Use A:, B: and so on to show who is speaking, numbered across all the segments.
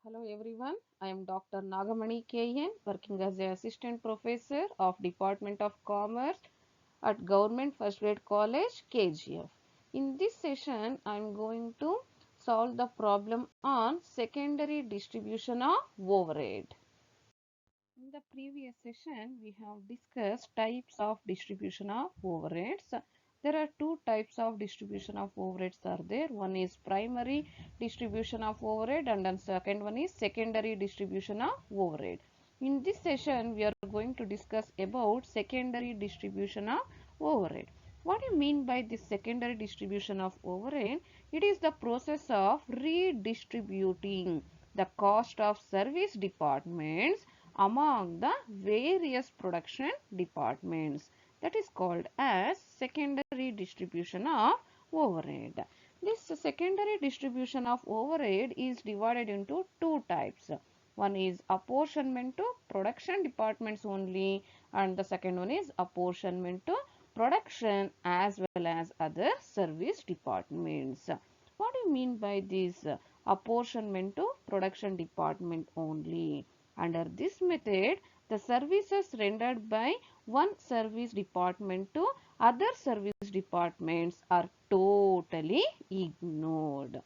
A: Hello everyone, I am Dr. Nagamani KN, working as a Assistant Professor of Department of Commerce at Government First Grade College, KGF. In this session, I am going to solve the problem on secondary distribution of overhead. In the previous session, we have discussed types of distribution of overheads. There are two types of distribution of overheads are there. One is primary distribution of overhead and then second one is secondary distribution of overhead. In this session, we are going to discuss about secondary distribution of overhead. What do you mean by this secondary distribution of overhead? It is the process of redistributing the cost of service departments among the various production departments. That is called as secondary distribution of overhead. This secondary distribution of overhead is divided into two types. One is apportionment to production departments only, and the second one is apportionment to production as well as other service departments. What do you mean by this apportionment to production department only? Under this method, the services rendered by one service department to other service departments are totally ignored.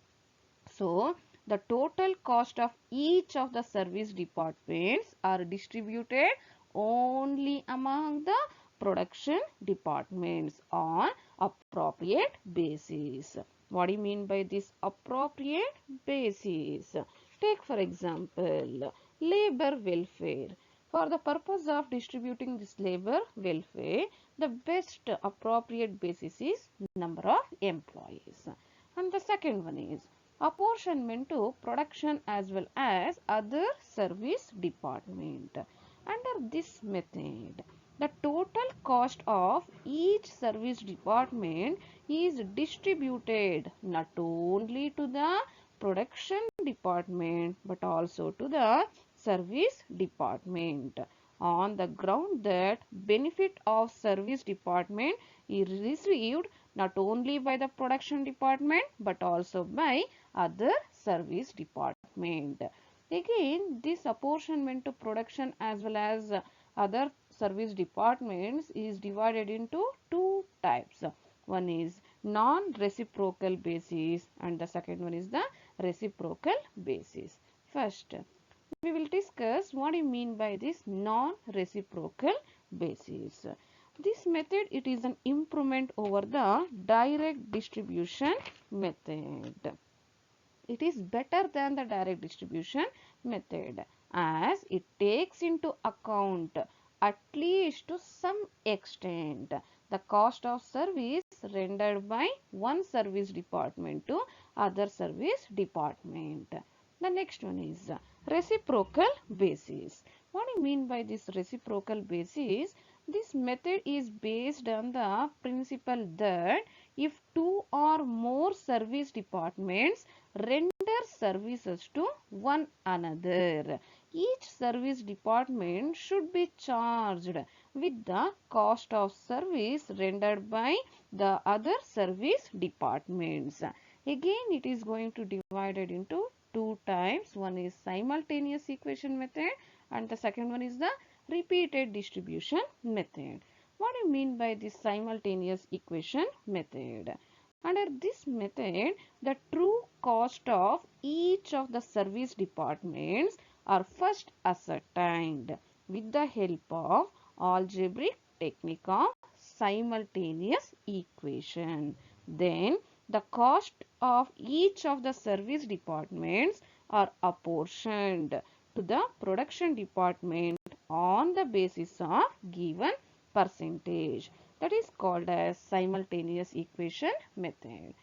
A: So, the total cost of each of the service departments are distributed only among the production departments on appropriate basis. What do you mean by this appropriate basis? Take for example, labor welfare. For the purpose of distributing this labor welfare, the best appropriate basis is number of employees. And the second one is apportionment to production as well as other service department. Under this method, the total cost of each service department is distributed not only to the production department but also to the service department on the ground that benefit of service department is received not only by the production department but also by other service department. Again, this apportionment to production as well as other service departments is divided into two types. One is non-reciprocal basis and the second one is the reciprocal basis. First, we will discuss what do you mean by this non-reciprocal basis. This method, it is an improvement over the direct distribution method. It is better than the direct distribution method as it takes into account at least to some extent the cost of service rendered by one service department to other service department. The next one is reciprocal basis. What do you mean by this reciprocal basis? This method is based on the principle that if two or more service departments render services to one another, each service department should be charged with the cost of service rendered by the other service departments. Again, it is going to divide it into two types. One is simultaneous equation method and the second one is the repeated distribution method. What do you mean by this simultaneous equation method? Under this method, the true cost of each of the service departments are first ascertained with the help of algebraic technique of simultaneous equation. Then the cost of each of the service departments are apportioned to the production department on the basis of given percentage. That is called as simultaneous equation method.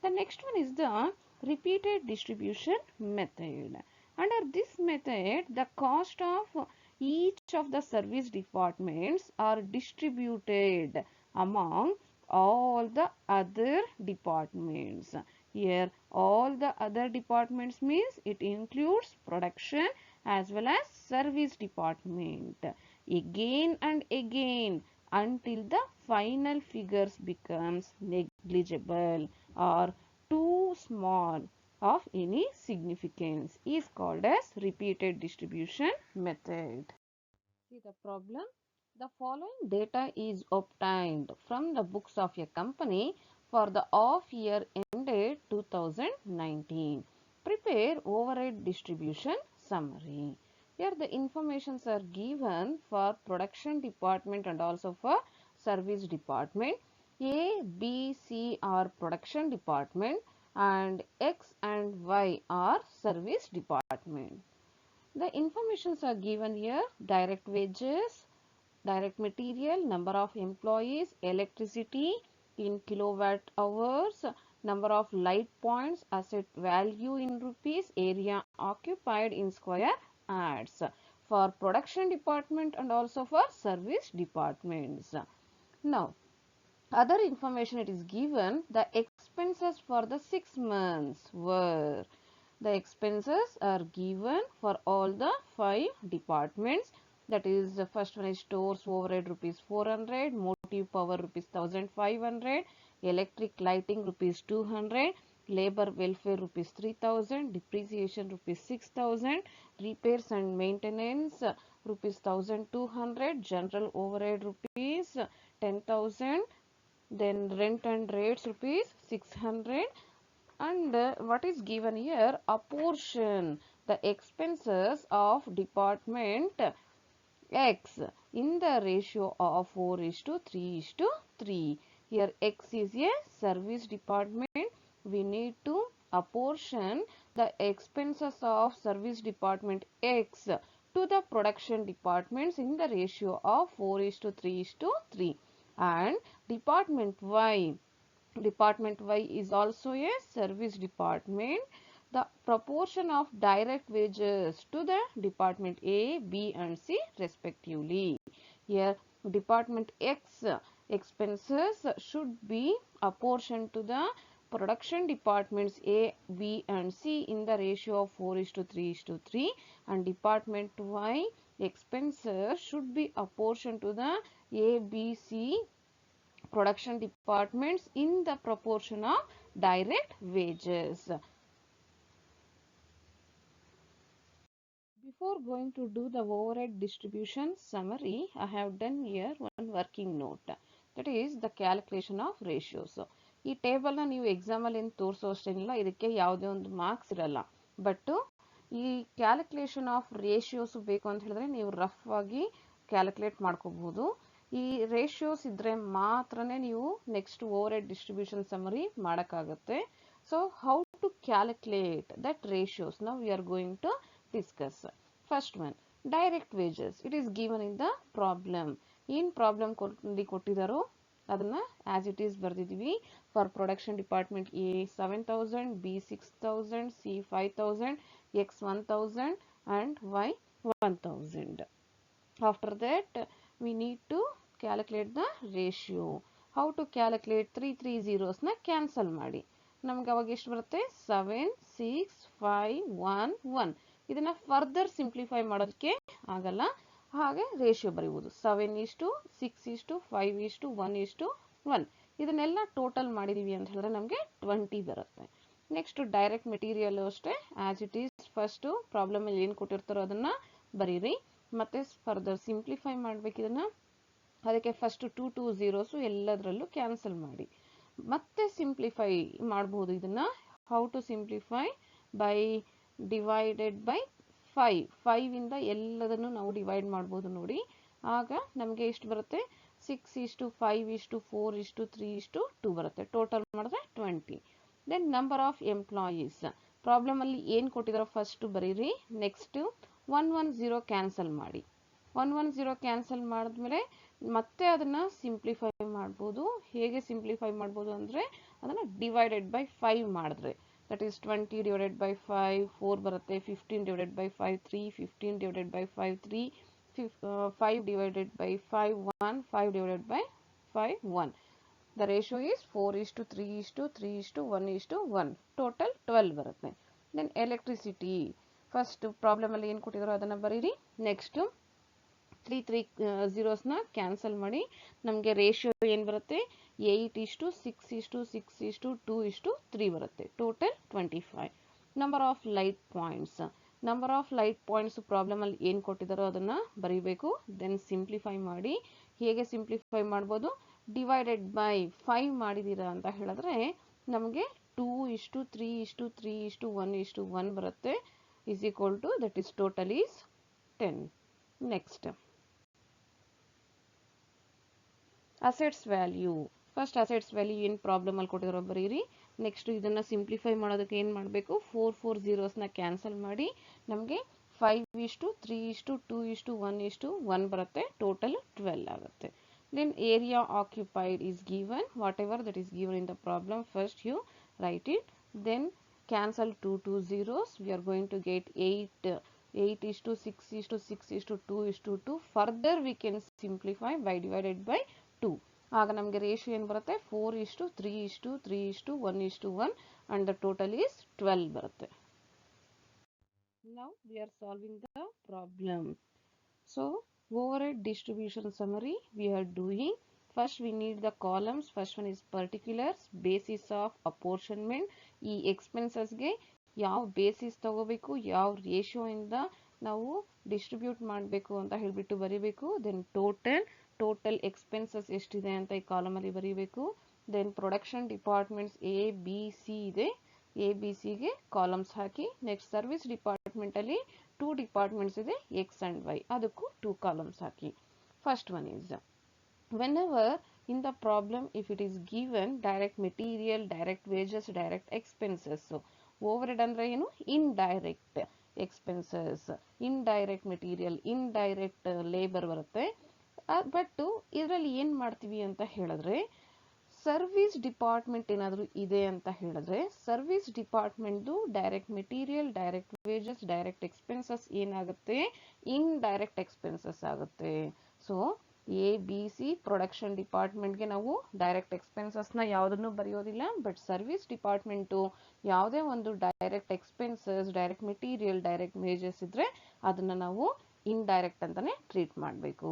A: The next one is the repeated distribution method. Under this method, the cost of each of the service departments are distributed among all the other departments. Here, all the other departments means it includes production as well as service department. Again and again until the final figures becomes negligible or too small of any significance is called as repeated distribution method. See the problem. The following data is obtained from the books of a company for the off year ended 2019. Prepare overhead distribution summary. Here the informations are given for production department and also for service department. A, B, C are production department and X and Y are service department. The informations are given here: direct wages, direct material, number of employees, electricity in kilowatt hours, number of light points, asset value in rupees, area occupied in square yards for production department and also for service departments. Now, other information it is given, the expenses for the 6 months were. The expenses are given for all the 5 departments. That is, the first one is stores overhead rupees 400, motive power rupees 1500, electric lighting rupees 200, labor welfare rupees 3000, depreciation rupees 6000, repairs and maintenance rupees 1200, general overhead rupees 10,000, then rent and rates rupees 600. And what is given here, apportion the expenses of department X in the ratio of 4:3:3. Here X is a service department. We need to apportion the expenses of service department X to the production departments in the ratio of 4:3:3. And department Y is also a service department. The proportion of direct wages to the department A, B and C respectively. Here department X expenses should be apportioned to the production departments A, B and C in the ratio of 4:3:3, and department Y expenses should be apportioned to the A, B, C production departments in the proportion of direct wages. Before going to do the overhead distribution summary, I have done here one working note. That is the calculation of ratios. ಈ ಟೇಬಲ್ನ ನೀವು ಎಕ್ಸಾಮಲ್ಲಿ ಏನು ತೋರಿಸೋ ಅಷ್ಟೇನಿಲ್ಲ, ಇದಕ್ಕೆ ಯಾವುದೇ ಒಂದು marks ಇರಲ್ಲ. ಬಟ್ ಈ ಕ್ಯಾಲ್ಕುಲೇಷನ್ ಆಫ್ ರೇಷಿಯೋಸ್ ಬೇಕು ಅಂತ ಹೇಳಿದ್ರೆ ನೀವು ರಫ್ ಆಗಿ ಕ್ಯಾಲ್ಕುಲೇಟ್ ಮಾಡ್ಕೋಬಹುದು. ಈ ರೇಷಿಯೋಸ್ ಇದ್ರೆ ಮಾತ್ರನೇ ನೀವು ನೆಕ್ಸ್ಟ್ ಓವರ್ಹೆಡ್ ಡಿಸ್ಟ್ರಿಬ್ಯೂಷನ್ ಸಮ್ಮರಿ ಮಾಡೋಕ್ಕಾಗುತ್ತೆ. So how to calculate that ratios ನಾವು we are going to discuss. First one, direct wages. It is given in the problem. In problem ಕೊಟ್ಟಿದ್ದಾರೋ ಅದನ್ನ as it is ಬರ್ದಿದ್ದೀವಿ. For production department A 7,000, B 6,000, C 5,000, X 1,000 and Y 1,000. After that we need to calculate the ratio. How to calculate 3 zeros ನ cancel ಮಾಡಿ. ನಮ್ಗೆ ಅವಾಗ ಎಷ್ಟು ಬರುತ್ತೆ? 7, 6, 5, 1, 1. ಇದನ್ನ further simplify ಮಾಡೋದಕ್ಕೆ ಆಗಲ್ಲ, ಹಾಗೆ ರೇಷಿಯೋ ಬರೀಬಹುದು. 7:6:5:1:1. ಇದನ್ನೆಲ್ಲ ಟೋಟಲ್ ಮಾಡಿದೀವಿ ಅಂತ ಹೇಳಿದ್ರೆ ನಮಗೆ 20 ಬರುತ್ತೆ. ನೆಕ್ಸ್ಟ್ ಡೈರೆಕ್ಟ್ ಮೆಟೀರಿಯಲ್ ಅಷ್ಟೇ as it is. First problem ಅಲ್ಲಿ ಏನು ಕೊಟ್ಟಿರ್ತಾರೋ ಅದನ್ನ ಬರೀರಿ, ಮತ್ತೆ ಫರ್ದರ್ ಸಿಂಪ್ಲಿಫೈ ಮಾಡ್ಬೇಕು ಇದನ್ನ. ಅದಕ್ಕೆ ಫಸ್ಟ್ 2 zeros ಎಲ್ಲದರಲ್ಲೂ ಕ್ಯಾನ್ಸಲ್ ಮಾಡಿ ಮತ್ತೆ ಸಿಂಪ್ಲಿಫೈ ಮಾಡಬಹುದು. ಇದನ್ನ how to simplify? By divided by 5 ಇಂದ ಎಲ್ಲದನ್ನು ನಾವು ಡಿವೈಡ್ ಮಾಡಬಹುದು ನೋಡಿ. ಆಗ ನಮಗೆ ಎಷ್ಟು ಬರುತ್ತೆ? 6:5:4:3:2 ಬರುತ್ತೆ. ಟೋಟಲ್ ಮಾಡಿದ್ರೆ 20. Then number of employees problem ಅಲ್ಲಿ ಏನು ಕೊಟ್ಟಿದಾರೋ ಫಸ್ಟ್ ಬರೀರಿ. ನೆಕ್ಸ್ಟ್ 110 ಕ್ಯಾನ್ಸಲ್ ಮಾಡಿ. 110 ಕ್ಯಾನ್ಸಲ್ ಮಾಡಿದ್ಮೇಲೆ ಮತ್ತೆ ಅದನ್ನ ಸಿಂಪ್ಲಿಫೈ ಮಾಡ್ಬೋದು. ಹೇಗೆ ಸಿಂಪ್ಲಿಫೈ ಮಾಡ್ಬೋದು ಅಂದ್ರೆ ಅದನ್ನ ಡಿವೈಡೆಡ್ ಬೈ 5 ಮಾಡಿದ್ರೆ that is 20 divided by 5 4 ಬರುತ್ತೆ. 15 divided by 5 3, 15 divided by 5 3, 5 divided by 5 1, 5 divided by 5 1. The ratio is 4:3:3:1:1. total 12 ಬರುತ್ತೆ. then electricity first problem ಅಲ್ಲಿ ಏನು ಕೊಟ್ಟಿದಾರೋ ಅದನ್ನ ಬರೀರಿ. ನೆಕ್ಸ್ಟ್ 3 zeros ನ ಕ್ಯಾನ್ಸಲ್ ಮಾಡಿ. ನಮಗೆ ರೇಷಿಯೋ ಏನು ಬರುತ್ತೆ? 8:6:6:2:3 ಬರುತ್ತೆ. Total 25. Number of light points. Number of light points problem ಅಲ್ಲಿ ಏನು ಕೊಟ್ಟಿದ್ದಾರೋ ಅದನ್ನ ಬರೀಬೇಕು. ದೆನ್ ಸಿಂಪ್ಲಿಫೈ ಮಾಡಿ. ಹೇಗೆ ಸಿಂಪ್ಲಿಫೈ ಮಾಡ್ಬೋದು? ಡಿವೈಡೆಡ್ ಬೈ 5 ಮಾಡಿದೀರಾ ಅಂತ ಹೇಳಿದ್ರೆ ನಮಗೆ 2:3:3:1:1 ಬರುತ್ತೆ. is equal to, that is total is 10. Next, assets value. First assets value ಏನು ಪ್ರಾಬ್ಲಮ್ ಅಲ್ಲಿ ಕೊಟ್ಟಿರೋ ಬರೀರಿ. ನೆಕ್ಸ್ಟ್ ಇದನ್ನ ಸಿಂಪ್ಲಿಫೈ ಮಾಡೋದಕ್ಕೆ ಏನು ಮಾಡಬೇಕು? 4 zeros ಕ್ಯಾನ್ಸಲ್ ಮಾಡಿ ನಮಗೆ 5:3:2:1:1 ಬರುತ್ತೆ. ಟೋಟಲ್ 12 ಆಗುತ್ತೆ. Then area occupied is given, whatever that is given in the problem, first you write it. Then cancel 2 zeros. We are going to get 8:6:6:2:2. Further we can simplify by divided by 2. ಆಗ ನಮಗೆ ratio ಏನು ಬರುತ್ತೆ? 4:3:3:1:1 and the total is 12 ಬರುತ್ತೆ. Now we are solving the problem. So overhead distribution summary we are doing. First we need the columns. First one is particulars, basis of apportionment. ಈ expenses ಗೆ ಯಾವ basis ತಗೋಬೇಕು, ಯಾವ ratio ಇಂದ ನಾವು distribute ಮಾಡಬೇಕು ಅಂತ ಹೇಳ್ಬಿಟ್ಟು ಬರೀಬೇಕು. ದೆನ್ ಟೋಟಲ್ ಎಕ್ಸ್ಪೆನ್ಸಸ್ ಎಷ್ಟಿದೆ ಅಂತ ಈ ಕಾಲಮ್ ಅಲ್ಲಿ ಬರೀಬೇಕು. Then production departments A B C ಇದೆ. ಎ ಬಿ ಸಿಗೆ ಕಾಲಮ್ಸ್ ಹಾಕಿ. ನೆಕ್ಸ್ಟ್ ಸರ್ವಿಸ್ ಡಿಪಾರ್ಟ್ಮೆಂಟ್ ಅಲ್ಲಿ 2 ಡಿಪಾರ್ಟ್ಮೆಂಟ್ಸ್ ಇದೆ, ಎಕ್ಸ್ ಅಂಡ್ ವೈ, ಅದಕ್ಕೂ 2 ಕಾಲಮ್ಸ್ ಹಾಕಿ. First one is, whenever in the problem if it is given direct material, direct wages, direct expenses. So overhead ಅಂದ್ರೆ ಏನು? indirect expenses, indirect material, indirect labor ಬರುತ್ತೆ. But ಇದರಲ್ಲಿ ಏನು ಮಾಡ್ತೀವಿ ಅಂತ ಹೇಳಿದ್ರೆ, ಸರ್ವಿಸ್ ಡಿಪಾರ್ಟ್ಮೆಂಟ್ ಏನಾದರೂ ಇದೆ ಅಂತ ಹೇಳಿದ್ರೆ ಸರ್ವಿಸ್ ಡಿಪಾರ್ಟ್ಮೆಂಟ್ದು direct material, direct wages, direct expenses ಏನಾಗುತ್ತೆ? ಇಂಡೈರೆಕ್ಟ್ ಎಕ್ಸ್ಪೆನ್ಸಸ್ ಆಗುತ್ತೆ. So A B C production ಡಿಪಾರ್ಟ್ಮೆಂಟ್ಗೆ ನಾವು ಡೈರೆಕ್ಟ್ ಎಕ್ಸ್ಪೆನ್ಸಸ್ನ ಯಾವುದನ್ನು ಬರೆಯೋದಿಲ್ಲ. ಬಟ್ ಸರ್ವಿಸ್ ಡಿಪಾರ್ಟ್ಮೆಂಟು ಯಾವುದೇ ಒಂದು direct expenses, direct material, direct wages ಇದ್ರೆ ಅದನ್ನು ನಾವು ಇಂಡೈರೆಕ್ಟ್ ಅಂತಾನೆ ಟ್ರೀಟ್ ಮಾಡಬೇಕು.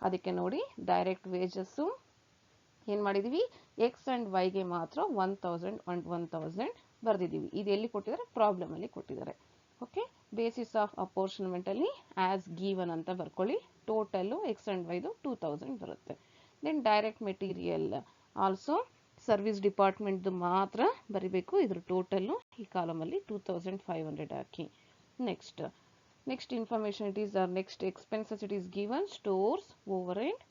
A: ಅದಕ್ಕೆ ನೋಡಿ, ಡೈರೆಕ್ಟ್ ವೇಜಸ್ಸು ಏನು ಮಾಡಿದೀವಿ? ಎಕ್ಸ್ ಅಂಡ್ ವೈಗೆ ಮಾತ್ರ 1000 and 1000 ಬರ್ದಿದ್ದೀವಿ. ಇದು ಎಲ್ಲಿ ಕೊಟ್ಟಿದ್ದಾರೆ? ಪ್ರಾಬ್ಲಮ್ ಅಲ್ಲಿ ಕೊಟ್ಟಿದ್ದಾರೆ. ಓಕೆ, ಬೇಸಿಸ್ ಆಫ್ ಅಪೋರ್ಷನ್ಮೆಂಟ್ ಅಲ್ಲಿ ಆಸ್ ಗಿವನ್ ಅಂತ ಬರ್ಕೊಳ್ಳಿ. ಟೋಟಲ್ ಎಕ್ಸ್ ಅಂಡ್ ವೈದು 2000 ಬರುತ್ತೆ. Then direct material also service ಡಿಪಾರ್ಟ್ಮೆಂಟ್ದು ಮಾತ್ರ ಬರಿಬೇಕು. ಇದ್ರ ಟೋಟಲ್ ಈ ಕಾಲಮ್ ಅಲ್ಲಿ 2500 ಹಾಕಿ. Next information it is next expenses it is given. Stores overhead,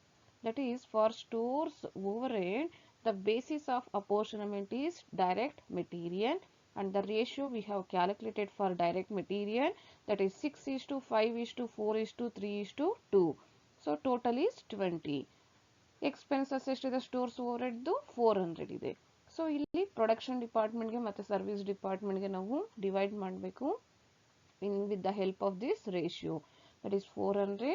A: that is for stores overhead the basis of apportionment is direct material and the ratio we have calculated for direct material, that is 6:5:4:3:2. So total is 20. expenses ಎಷ್ಟಿದೆ? Stores ಓವರ್ಹೆಡ್ದು 400 ಇದೆ. So ಇಲ್ಲಿ production ಡಿಪಾರ್ಟ್ಮೆಂಟ್ಗೆ ಮತ್ತು service ಡಿಪಾರ್ಟ್ಮೆಂಟ್ಗೆ ನಾವು divide ಮಾಡಬೇಕು with the help of this ratio, that is 400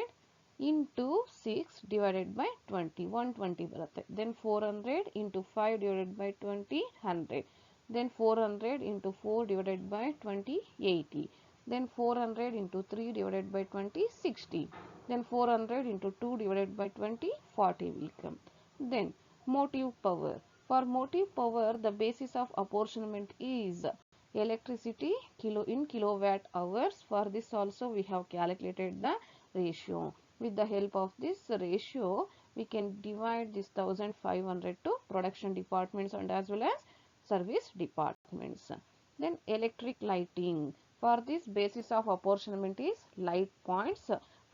A: into 6 divided by 20, 120 ಬರುತ್ತೆ. Then 400 into 5 divided by 20, 100. Then 400 into 4 divided by 20, 80. Then 400 into 3 divided by 20, 60. Then 400 into 2 divided by 20, 40 will come. Then motive power. For motive power, the basis of apportionment is electricity in kilowatt hours. For this also we have calculated the ratio. With the help of this ratio, we can divide this 1500 to production departments and as well as service departments. Then electric lighting. For this basis of apportionment is light points.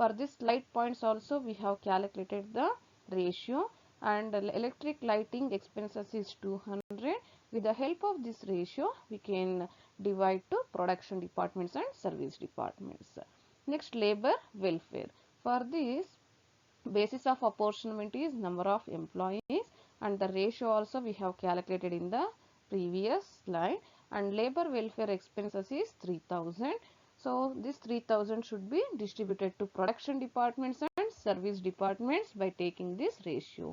A: For this light points also we have calculated the ratio, and electric lighting expenses is 200. With the help of this ratio, we can divide to production departments and service departments. Next, labor welfare. For this, basis of apportionment is number of employees, and the ratio also we have calculated in the previous slide. And labor welfare expenses is 3000. So this 3000 should be distributed to production departments and service departments by taking this ratio.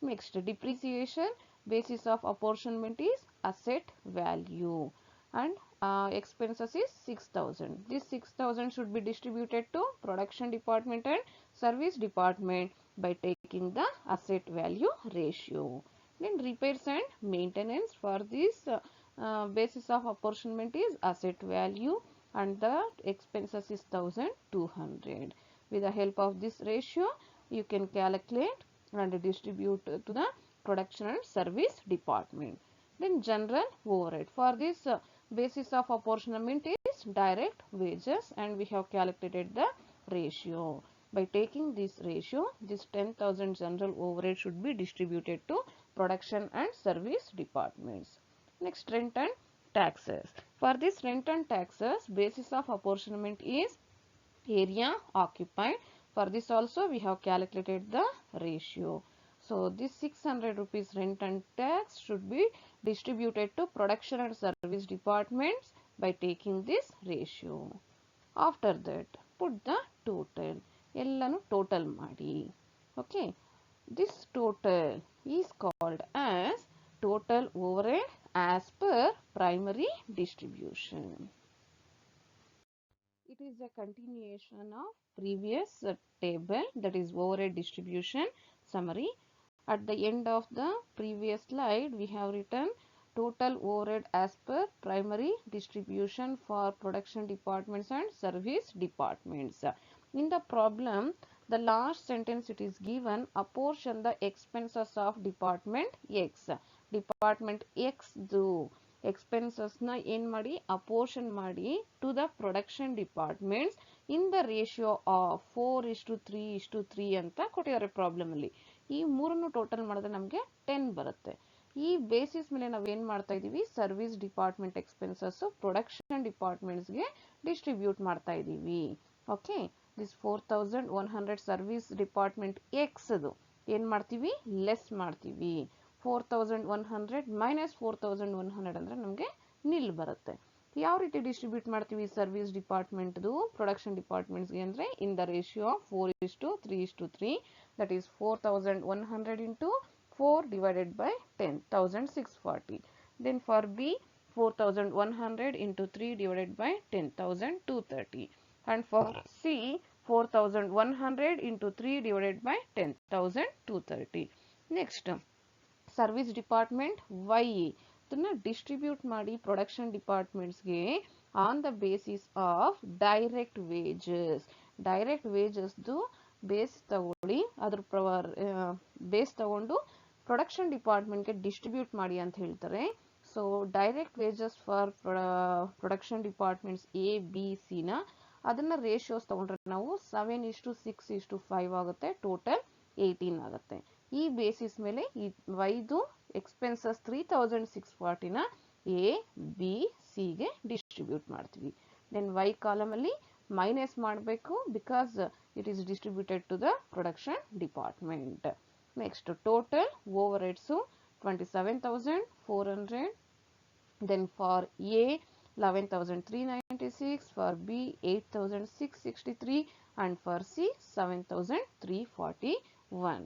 A: Next, depreciation. Basis of apportionment is asset value, and expenses is 6000. This 6000 should be distributed to production department and service department by taking the asset value ratio. Then repairs and maintenance. For this basis of apportionment is asset value and the expenses is 1200. With the help of this ratio, you can calculate and distribute to the production and service department. Then general overhead. For this basis of apportionment is direct wages, and we have calculated the ratio. By taking this ratio, this 10,000 general overhead should be distributed to production and service departments. Next, rent and taxes. For this rent and taxes, basis of apportionment is area occupied. For this also we have calculated the ratio. So this 600 rupees rent and tax should be distributed to production and service departments by taking this ratio. After that, put the total. ಎಲ್ಲಾನು total ಮಾಡಿ. Okay. This total is called as total overhead as per primary distribution. It is a continuation of previous table, that is overhead distribution summary. At the end of the previous slide, we have written total overhead as per primary distribution for production departments and service departments. In the problem, the last sentence it is given, apportion the expenses of department X. Department X do expenses na ಏನ್ ಮಾಡಿ apportion ಮಾಡಿ to the production departments in the ratio of 4:3:3 ಅಂತ ಕೊಟ್ಟಿದ್ದಾರೆ problem ಅಲ್ಲಿ. ಈ ಮೂರನ್ನು total ಮಾಡಿದ್ರೆ ನಮಗೆ 10 ಬರುತ್ತೆ. ಈ ಬೇಸಿಸ್ ಮೇಲೆ ನಾವು ಏನ್ ಮಾಡ್ತಾ ಇದೀವಿ, ಸರ್ವಿಸ್ ಡಿಪಾರ್ಟ್ಮೆಂಟ್ ಎಕ್ಸ್ಪೆನ್ಸಸ್ ಪ್ರೊಡಕ್ಷನ್ ಡಿಪಾರ್ಟ್ಮೆಂಟ್ಸ್ಗೆ ಡಿಸ್ಟ್ರಿಬ್ಯೂಟ್ ಮಾಡ್ತಾ ಇದೀವಿ. Okay, this 4100 service department X ಅದು ಏನ್ ಮಾಡ್ತೀವಿ, ಲೆಸ್ ಮಾಡ್ತೀವಿ. 4100 ಮೈನಸ್ 4100 ಅಂದ್ರೆ ನಮಗೆ ನಿಲ್ ಬರುತ್ತೆ. ಯಾವ ರೀತಿ ಡಿಸ್ಟ್ರಿಬ್ಯೂಟ್ ಮಾಡ್ತೀವಿ ಸರ್ವಿಸ್ ಡಿಪಾರ್ಟ್ಮೆಂಟ್ದು ಪ್ರೊಡಕ್ಷನ್ ಡಿಪಾರ್ಟ್ಮೆಂಟ್ಸ್ಗೆ ಅಂದ್ರೆ in the ratio of 4:3:3, that is 4100 into 4 divided by 10, 1640. Then for B, 4100 into 3 divided by 10, 1230. And for C, 4100 into 3 divided by 10, 1230. Next, service department Y ಇದನ್ನ ಡಿಸ್ಟ್ರಿಬ್ಯೂಟ್ ಮಾಡಿ ಪ್ರೊಡಕ್ಷನ್ ಡಿಪಾರ್ಟ್ಮೆಂಟ್ಸ್ಗೆ on the basis of direct wages. Direct ವೇಜಸ್ದು base ತಗೊಳ್ಳಿ, ಅದ್ರ base ತಗೊಂಡು production ಡಿಪಾರ್ಟ್ಮೆಂಟ್ಗೆ distribute ಮಾಡಿ ಅಂತ ಹೇಳ್ತಾರೆ. So direct wages for production departments A B C ನ ಅದನ್ನ ರೇಷಿಯೋಸ್ ತಗೊಂಡ್ರೆ ನಾವು 7:6:5 ಆಗುತ್ತೆ, ಟೋಟಲ್ 18 ಆಗುತ್ತೆ. ಈ ಬೇಸಿಸ್ ಮೇಲೆ ಈ ವೈದು ಎಕ್ಸ್ಪೆನ್ಸಸ್ 3640 ನ ಎ ಬಿ ಸಿ ಗೆ ಡಿಸ್ಟ್ರಿಬ್ಯೂಟ್ ಮಾಡ್ತೀವಿ. ದೆನ್ ವೈ ಕಾಲಮ್ ಅಲ್ಲಿ ಮೈನಸ್ ಮಾಡಬೇಕು, because it is distributed to the production department. Next total over heads 27,400. Then for A 11,396, for B 8,663 and for C 7,341.